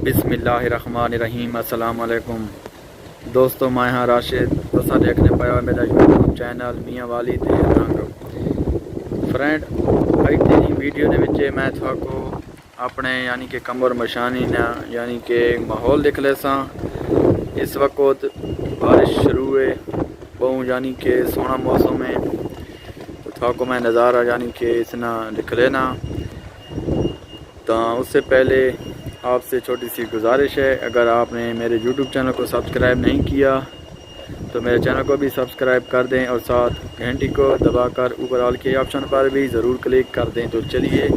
बिस्मिल्लाहिर्रहमानिर्रहीम। अस्सलाम वालेकुम दोस्तों, मैं हाँ राशिद। तुसा देखने पाया मेरा यूट्यूब चैनल मियाँ वाली ते फ्रेंड। अज दी वीडियो दे विच मैं थोको अपने यानी कि कमर मशानी ना यानी कि माहौल दिख ले सा। इस वक्त बारिश शुरू है, बहु यानी कि सोना मौसम है। तो थोको मैं नज़ारा यानी कि इसना दिख लेना। तो उससे पहले आपसे छोटी सी गुजारिश है, अगर आपने मेरे YouTube चैनल को सब्सक्राइब नहीं किया तो मेरे चैनल को भी सब्सक्राइब कर दें और साथ घंटी को दबाकर ऊपर ऑल के ऑप्शन पर भी ज़रूर क्लिक कर दें। तो चलिए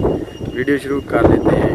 वीडियो शुरू कर लेते हैं।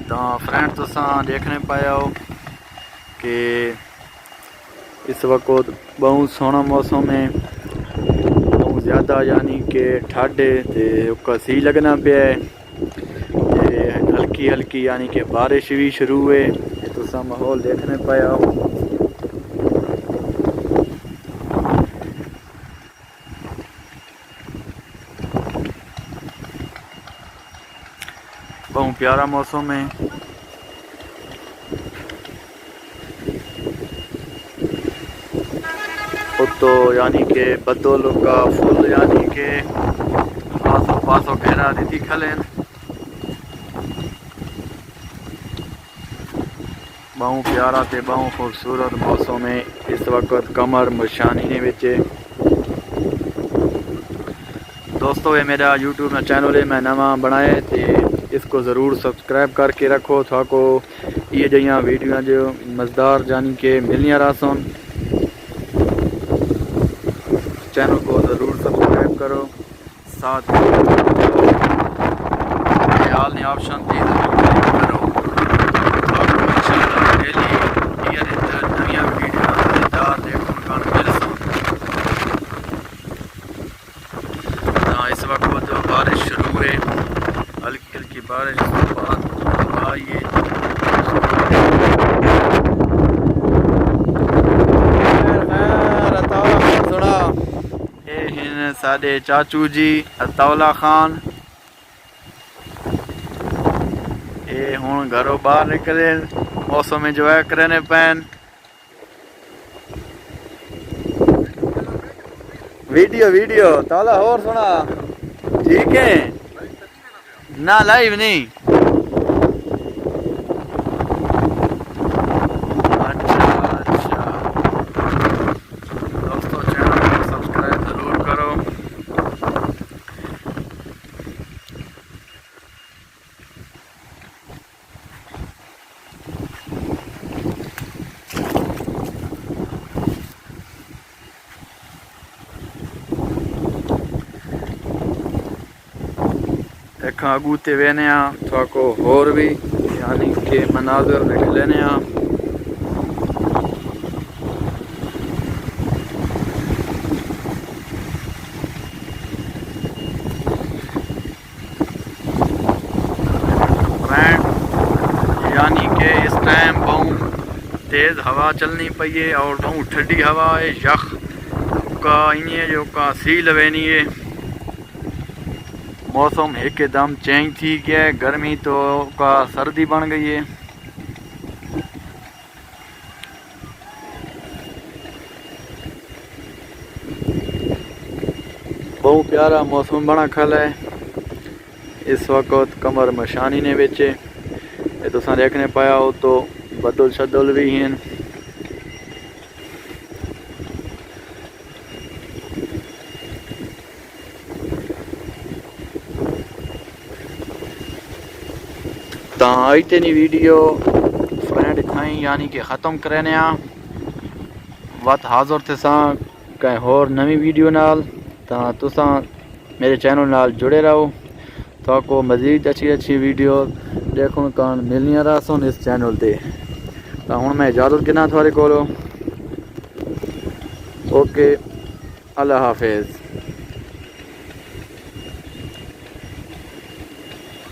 तो फ्रेंड तुसा देखने पाया हो कि इस वक्त बहुत सोना मौसम है, बहुत ज़्यादा यानी कि ठाडे ते सी लगना पे है। हल्की हल्की यानी कि बारिश भी शुरू है। तुसा माहौल देखने पाया हो। बहुत प्यारा मौसम है। तो यानी कि बदल का फुल यानी कि आसो पासो घेरा दी खलें। बहुत प्यारा ते बहुत खूबसूरत मौसम है इस वक्त कमर मशानी ने विच। दोस्तों ये मेरा यूट्यूब चैनल है, मैं नवा बनाए थे, इसको ज़रूर सब्सक्राइब करके रखो। थाको ये जहिया वीडियो जो मज़ेदार यानी कि मिलनिया रासन। चैनल को ज़रूर सब्सक्राइब करो, साथ आल ने ऑप्शन दी ज़रूर क्लिक करो। आपको इंशाल्लाह डेली ये नवी वीडियो मज़ेदार देखने को मिल सकता। इस वक्त जो बारिश शुरू है, हल्की हल्की बारिश के बाद आइए साडे चाचू जी अताउला खान ये हुण घरों बाहर निकले मौसम एंजॉय करने पैन। वीडियो वीडियो ताला और सुना ठीक है ना, लाइव नहीं। दोस्तों चैनल को सब्सक्राइब जरूर करो। एक आगू ते वेने थोको होर भी यानी कि मनाजर देख लेने। यानी कि इस टाइम बहुत तेज़ हवा चलनी पई है और बहुत ठंडी हवा है। यख का इन जो का सी लवेनी है। मौसम एकदम चेंज थी गया है, गर्मी तो का सर्दी बन गई है। बहुत प्यारा मौसम बना खल है इस वक्त कमर मशानी ने बेचे ये तो देखने पाया हो तो बदल शदल भी हैं। इतनी वीडियो फ्रेंड खाई यानी कि ख़त्म करने वत हाज़र थे कहीं होर नवी वीडियो नाल तुसा मेरे चैनल नाल जुड़े रहो तो मज़ीद अच्छी वीडियो देखने का मिलनिया रसन इस चैनल ते। तो हुण मैं इजाज़त गिना थोड़े को। ओके, अल्लाह हाफिज़।